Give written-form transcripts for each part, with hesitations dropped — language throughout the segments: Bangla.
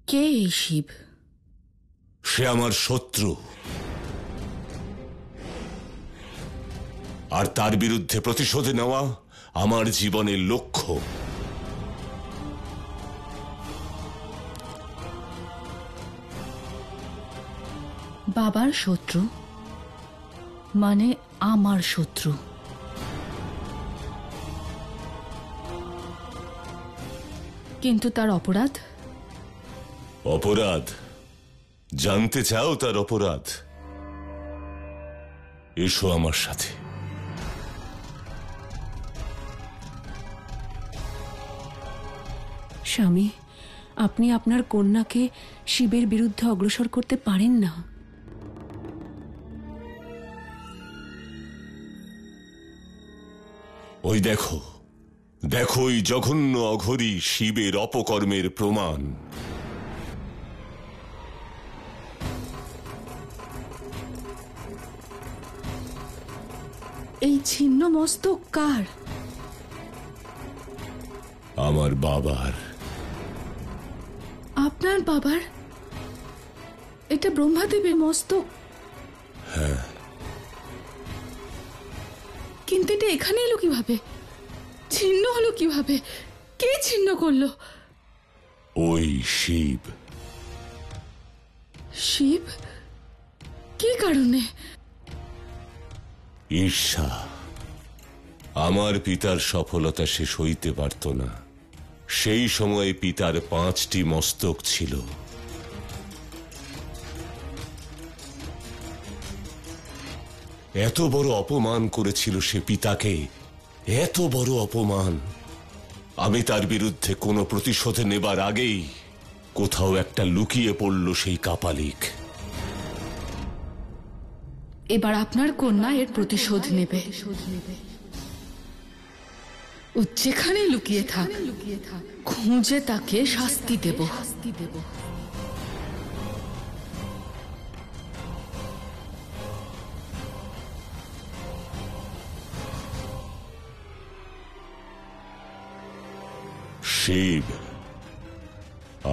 কে এই শিব? সে আমার শত্রু, আর তার বিরুদ্ধে প্রতিশোধ নেওয়া আমার জীবনের লক্ষ্য। বাবার শত্রু মানে আমার শত্রু। কিন্তু তার অপরাধ? অপরাধ জানতে চাও? তার অপরাধ? এসো আমার সাথে। স্বামী, আপনি আপনার কন্যাকে শিবের বিরুদ্ধে অগ্রসর করতে পারেন না। ওই দেখো, দেখো ওই জঘন্য অঘরী শিবের অপকর্মের প্রমাণ। এই ছিন্ন মস্তক কার? আমার বাবার। আপনার বাবার? এটা ব্রহ্মাদেবের মস্তক। হ্যাঁ। কিন্তু এটা এখানে এলো কিভাবে? ছিন্ন হলো কিভাবে? কে ছিন্ন করলো? ওই শিব। শিব? কি কারণে? ঈর্ষা। আমার পিতার সফলতা সে সইতে পারত না। সেই সময়ে পিতার 5টি মস্তক ছিল। এত বড় অপমান করেছিল সে পিতাকে, এত বড় অপমান। আমি তার বিরুদ্ধে কোনো প্রতিশোধ নেবার আগেই কোথাও একটা লুকিয়ে পড়ল সেই কাপালিক। এবার আপনার কন্যা এর প্রতিশোধ নেবে। ও যেখানে লুকিয়ে থাক, খুঁজে তাকে শাস্তি দেব। শিব,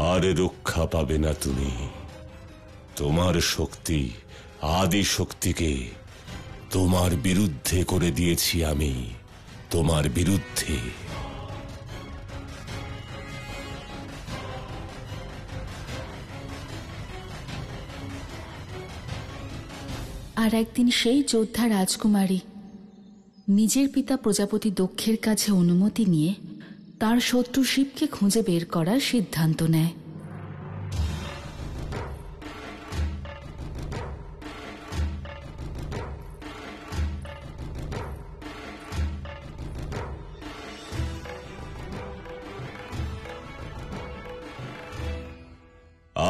আর রক্ষা পাবে না তুমি। তোমার শক্তি, আদি শক্তিকে তোমার বিরুদ্ধে করে দিয়েছি আমি, তোমার বিরুদ্ধে। আর একদিন সেই যোদ্ধা রাজকুমারী নিজের পিতা প্রজাপতি দক্ষের কাছে অনুমতি নিয়ে তার শত্রু শিবকে খুঁজে বের করার সিদ্ধান্ত নেয়।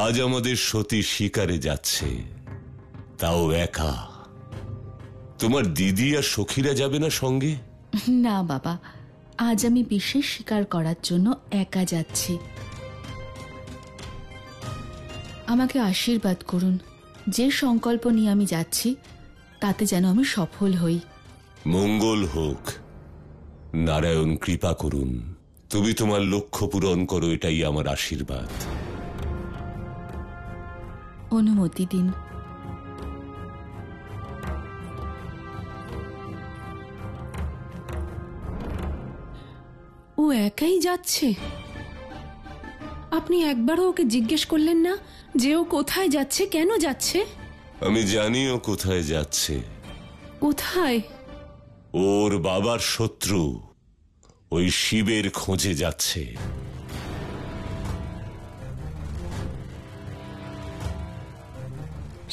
আজ আমাদের সতী শিকারে যাচ্ছে, তাও একা। তোমার দিদি আর সখীরা যাবে না সঙ্গে? না বাবা, আজ আমি বিশেষ শিকার করার জন্য একা যাচ্ছি। আমাকে আশীর্বাদ করুন, যে সংকল্প নিয়ে আমি যাচ্ছি তাতে যেন আমি সফল হই। মঙ্গল হোক, নারায়ণ কৃপা করুন। তুমি তোমার লক্ষ্য পূরণ করো, এটাই আমার আশীর্বাদ। অনুমতি দিন। ও একাই যাচ্ছে? আপনি একবারও ওকে জিজ্ঞেস করলেন না যে ও কোথায় যাচ্ছে, কেন যাচ্ছে? আমি জানি ও কোথায় যাচ্ছে। কোথায়? ওর বাবার শত্রু ওই শিবের খোঁজে যাচ্ছে।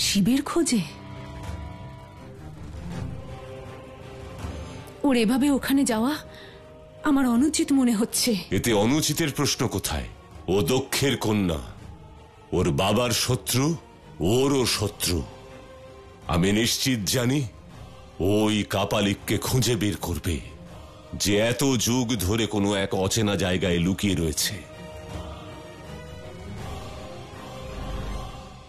শিবের খোঁজে? ওর এভাবে ওখানে যাওয়া আমার অনুচিত মনে হচ্ছে। এতে অনুচিতের প্রশ্ন কোথায়? ও দক্ষের কন্যা, ওর বাবার শত্রু ওরও শত্রু। আমি নিশ্চিত জানি ওই কাপালিককে খুঁজে বের করবে, যে এত যুগ ধরে কোনো এক অচেনা জায়গায় লুকিয়ে রয়েছে।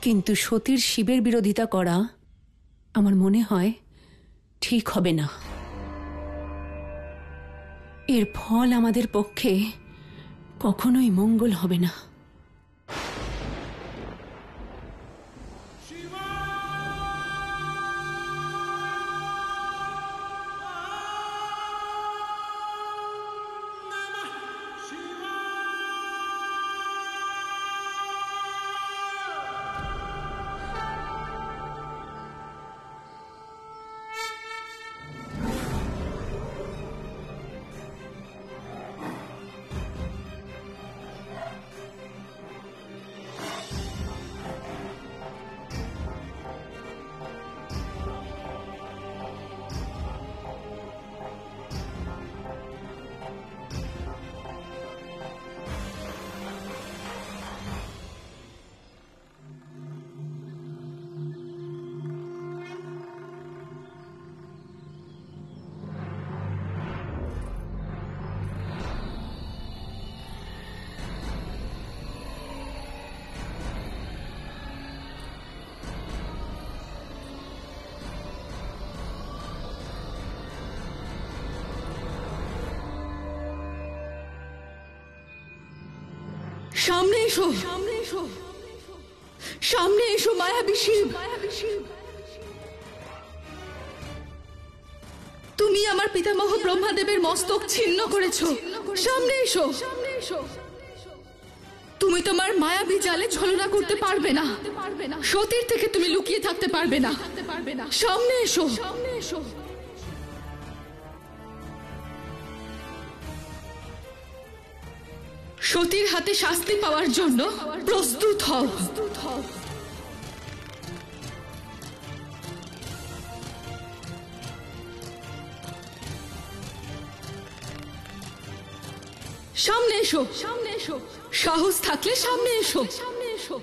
কিন্তু সতীর শিবের বিরোধিতা করা আমার মনে হয় ঠিক হবে না। এর ফল আমাদের পক্ষে কখনোই মঙ্গল হবে না। সামনে এসো, সামনে এসো, সামনে এসো মায়াবী শিব। তুমি আমার পিতামহ ব্রহ্মাদেবের মস্তক ছিন্ন করেছো। সামনে এসো, সামনে এসো। তুমি তোমার মায়াবী জালে ছলনা করতে পারবে না। সতীর থেকে তুমি লুকিয়ে থাকতে পারবে না। সামনে এসো, সামনে এসো। সতীর হাতে শাস্তি পাওয়ার জন্য প্রস্তুত হও। সামনে এসো, সামনে এসো। সাহস থাকলে সামনে এসো, সামনে এসো।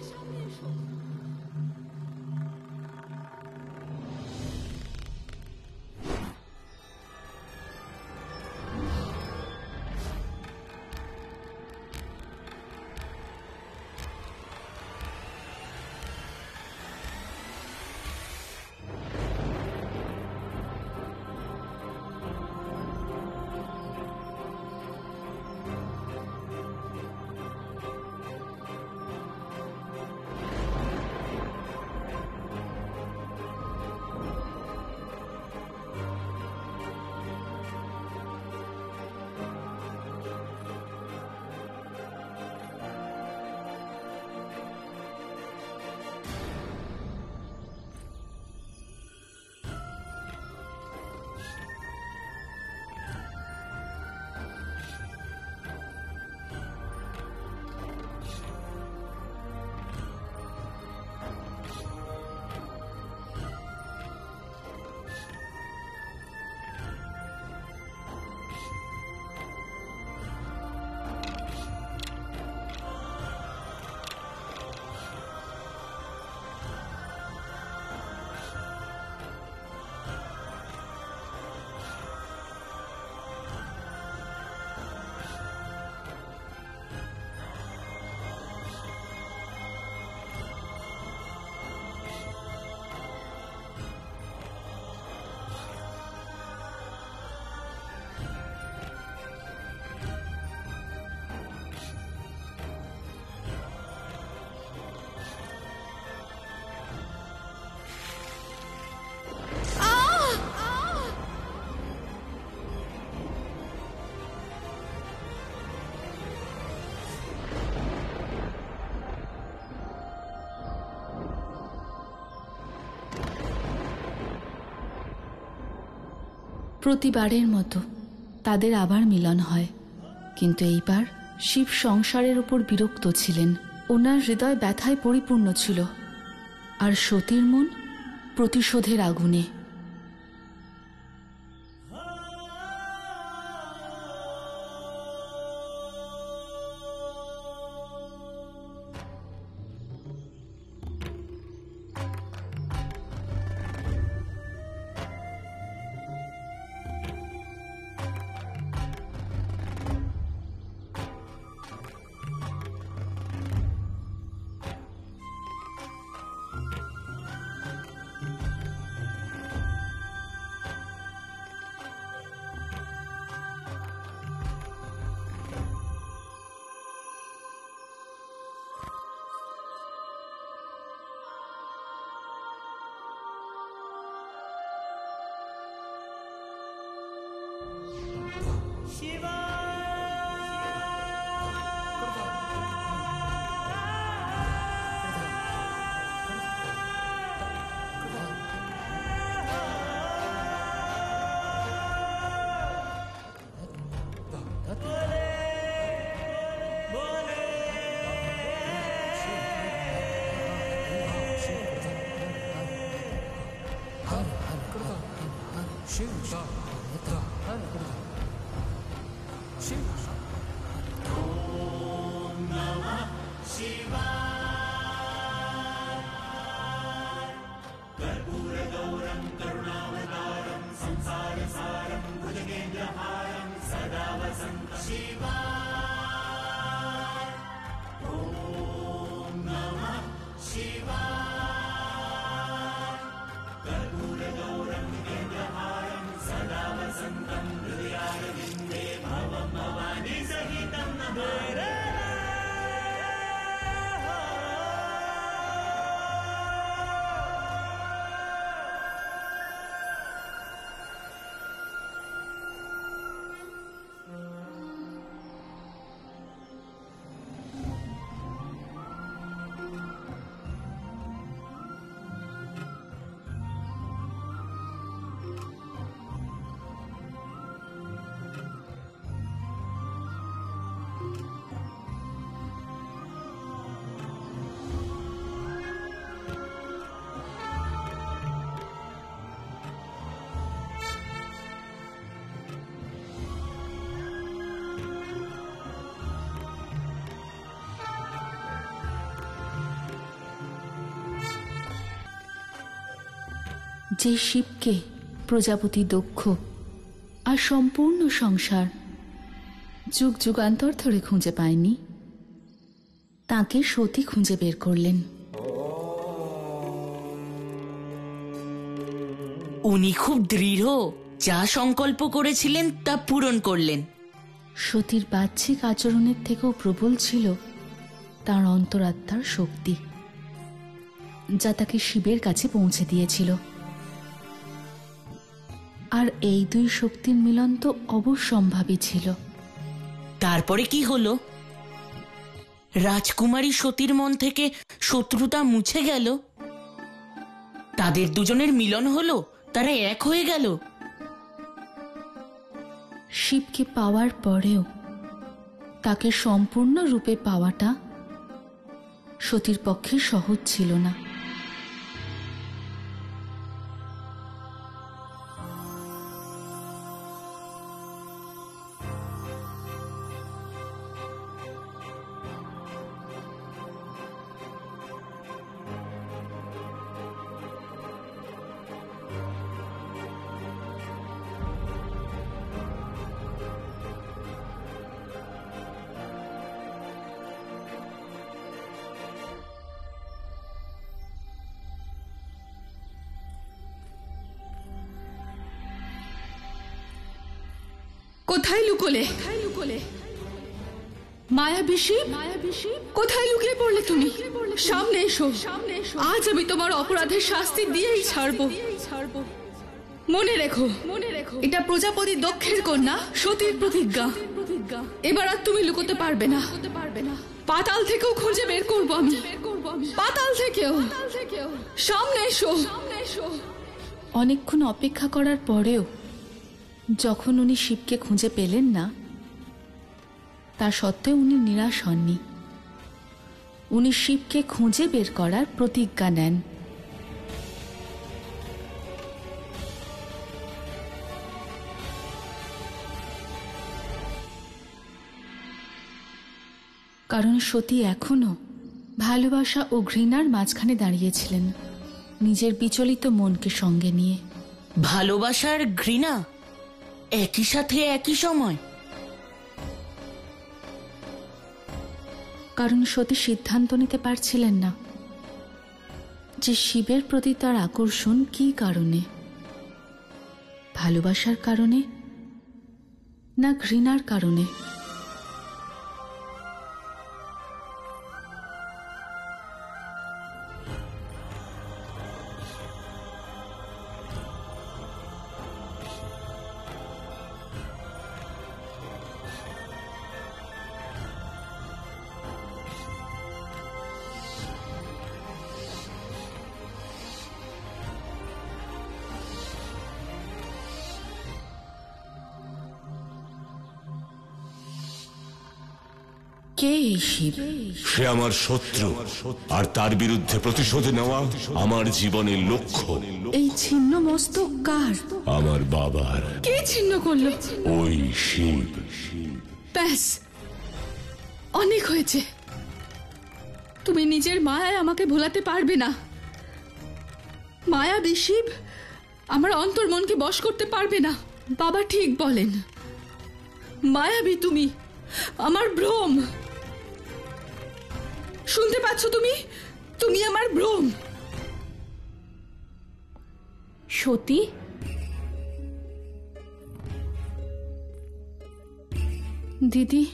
প্রতিবারের মতো তাদের আবার মিলন হয়, কিন্তু এইবার শিব সংসারের উপর বিরক্ত ছিলেন। ওনার হৃদয় ব্যথায় পরিপূর্ণ ছিল, আর সতীর মন প্রতিশোধের আগুনে। कर्पूरगौरं केन्द्रहारं सदा वसन्तं हृदि যে শিবকে প্রজাপতি দক্ষ আর সম্পূর্ণ সংসার যুগ যুগান্তর ধরে খুঁজে পায়নি, তাকে সতী খুঁজে বের করলেন। উনি খুব দৃঢ়, যা সংকল্প করেছিলেন তা পূরণ করলেন। সতীর বাহ্যিক আচরণের থেকেও প্রবল ছিল তার অন্তরাত্মার শক্তি, যা তাকে শিবের কাছে পৌঁছে দিয়েছিল। আর এই দুই শক্তির মিলন তো অবশ্যম্ভাবী ছিল। তারপরে কি হলো? রাজকুমারী সতীর মন থেকে শত্রুতা মুছে গেল, তাদের দুজনের মিলন হলো, তারা এক হয়ে গেল। শিবকে পাওয়ার পরেও তাকে সম্পূর্ণ রূপে পাওয়াটা সতীর পক্ষে সহজ ছিল না। কোথায় লুকোলে? মায়াবী শিব, কোথায় লুকিয়ে পড়লে তুমি? সামনে এসো, আজ আমি তোমার অপরাধের শাস্তি দিয়েই ছাড়বো। মনে রেখো, এটা প্রজাপতি দক্ষের কন্যা সতীর প্রতিজ্ঞা। এবার আর তুমি লুকোতে পারবে না। পাতাল থেকেও খুঁজে বের করবো আমি, পাতাল থেকেও। সামনে এসো। অনেকক্ষণ অপেক্ষা করার পরেও যখন উনি শিবকে খুঁজে পেলেন না, তা সত্ত্বেও উনি নিরাশ হননি। উনি শিবকে খুঁজে বের করার প্রতিজ্ঞা নেন। কারণ সতী এখনো ভালোবাসা ও ঘৃণার মাঝখানে দাঁড়িয়েছিলেন, নিজের বিচলিত মনকে সঙ্গে নিয়ে। ভালোবাসা আর ঘৃণা একই সাথে একই সময়? কারণ সতী সিদ্ধান্ত নিতে পারছিলেন না যে শিবের প্রতি তার আকর্ষণ কী কারণে, ভালোবাসার কারণে না ঘৃণার কারণে। কে এই শিব? সে আমার শত্রু, আর তার বিরুদ্ধে প্রতিশোধ নেওয়া আমার জীবনের লক্ষ্য। এই ছিন্ন মস্তক কার? আমার বাবার। কে ছিন্ন করলো? ওই শিব। ব্যাস, অনেক হয়েছে। তুমি নিজের মায়ায় আমাকে ভোলাতে পারবে না। মায়াবী শিব আমার অন্তর মনকে বশ করতে পারবে না। বাবা ঠিক বলেন, মায়াবী তুমি, আমার ভ্রম। শুনতে পাচ্ছ তুমি? তুমি আমার ভ্রম। সতী? দিদি,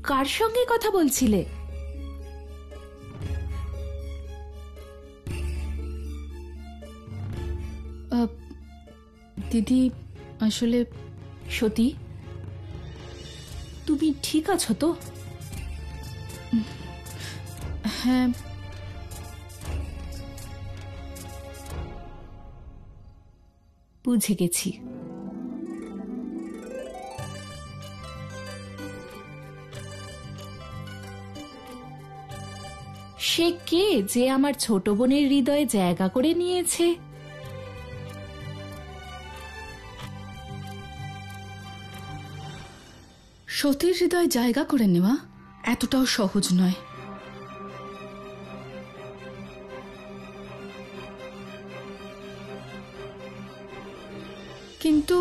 কার সঙ্গে কথা বলছিলে? দিদি আসলে সতী, তুমি ঠিক আছো তো? হ্যাঁ, বুঝে গেছি। সে কে যে আমার ছোট বোনের হৃদয়ে জায়গা করে নিয়েছে? সতীর হৃদয় জায়গা করে নেওয়া এতটাও সহজ নয়। কিন্তু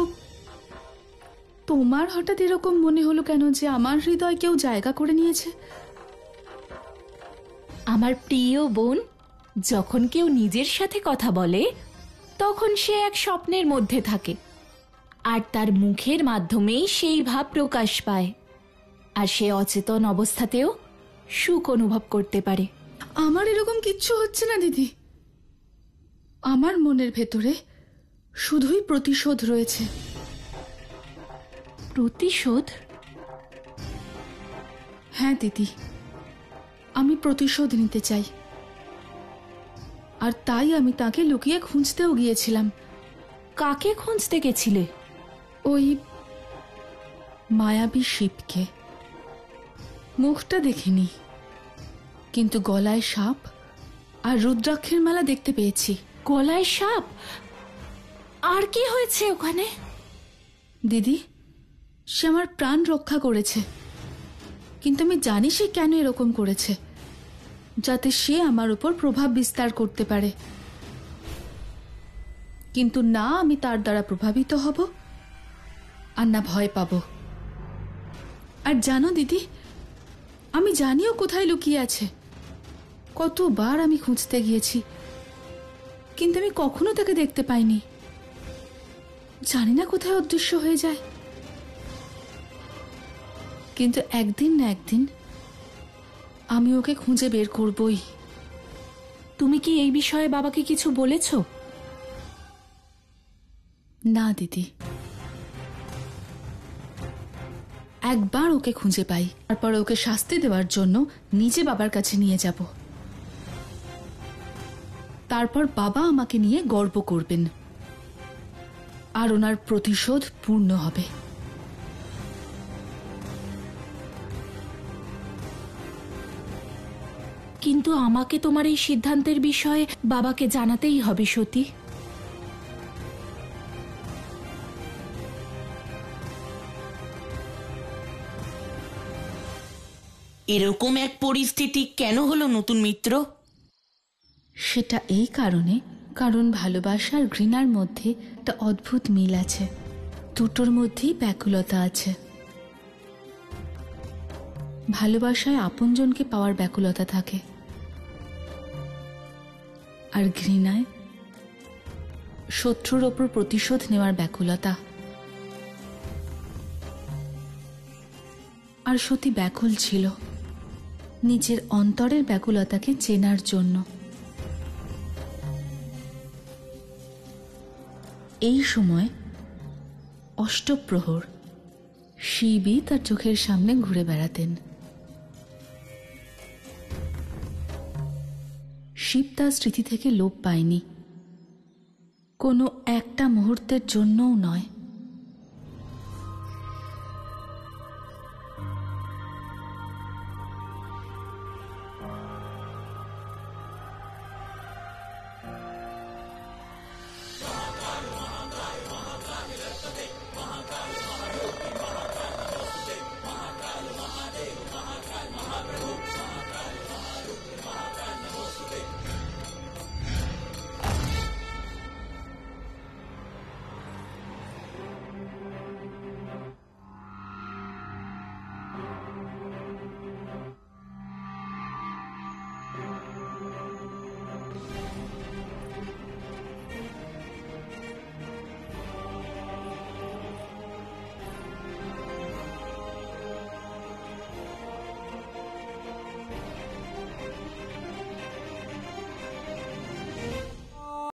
তোমার হঠাৎ এরকম মনে হলো কেন যে আমার হৃদয় কেউ জায়গা করে নিয়েছে? আমার প্রিয় বোন, যখন কেউ নিজের সাথে কথা বলে তখন সে এক স্বপ্নের মধ্যে থাকে, আর তার মুখের মাধ্যমেই সেই ভাব প্রকাশ পায়, আর সে অচেতন অবস্থাতেও সুখ অনুভব করতে পারে। আমার এরকম কিচ্ছু হচ্ছে না দিদি। আমার মনের ভেতরে শুধুই প্রতিশোধ রয়েছে। প্রতিশোধ? হ্যাঁ দিদি, আমি প্রতিশোধ নিতে চাই, আর তাই আমি তাকে লুকিয়ে খুঁজতেও গিয়েছিলাম। কাকে খুঁজতে গেছিলে? ওই মায়াবী শিবকে। মুখটা দেখিনি, কিন্তু গলায় সাপ আর রুদ্রাক্ষের মালা দেখতে পেয়েছি। গলায় সাপ? আর কি হয়েছে ওখানে? দিদি, সে আমার প্রাণ রক্ষা করেছে, কিন্তু আমি জানি সে কেন এরকম করেছে, যাতে সে আমার উপর প্রভাব বিস্তার করতে পারে। কিন্তু না আমি তার দ্বারা প্রভাবিত হব, আর না ভয় পাব। আর জানো দিদি, আমি জানিও কোথায় লুকিয়ে আছে। কতবার আমি খুঁজতে গিয়েছি, কিন্তু আমি কখনো তাকে দেখতে পাইনি। জানি না কোথায় অদৃশ্য হয়ে যায়। কিন্তু একদিন না একদিন আমি ওকে খুঁজে বের করবই। তুমি কি এই বিষয়ে বাবাকে কিছু বলেছো? না দিদি, একবার ওকে খুঁজে পাই, তারপর ওকে শাস্তি দেওয়ার জন্য নিজে বাবার কাছে নিয়ে যাব। তারপর বাবা আমাকে নিয়ে গর্ব করবেন, আর ওনার প্রতিশোধ পূর্ণ হবে। কিন্তু আমাকে তোমার এই সিদ্ধান্তের বিষয়ে বাবাকে জানাতেই হবে সতী। এরকম এক পরিস্থিতি কেন হলো নতুন মিত্র? সেটা এই কারণে, কারণ ভালোবাসা আর ঘৃণার মধ্যে একটা অদ্ভুত মিল আছে। দুটোর মধ্যেই ব্যাকুলতা আছে। ভালোবাসায় আপনজনকে পাওয়ার ব্যাকুলতা থাকে, আর ঘৃণায় শত্রুর ওপর প্রতিশোধ নেওয়ার ব্যাকুলতা। আর সতী ব্যাকুল ছিল নিজের অন্তরের ব্যাকুলতাকে চেনার জন্য। এই সময় অষ্টপ্রহর শিবই তার চোখের সামনে ঘুরে বেড়াতেন। শিব তার স্মৃতি থেকে লোপ পায়নি, কোনো একটা মুহূর্তের জন্যও নয়।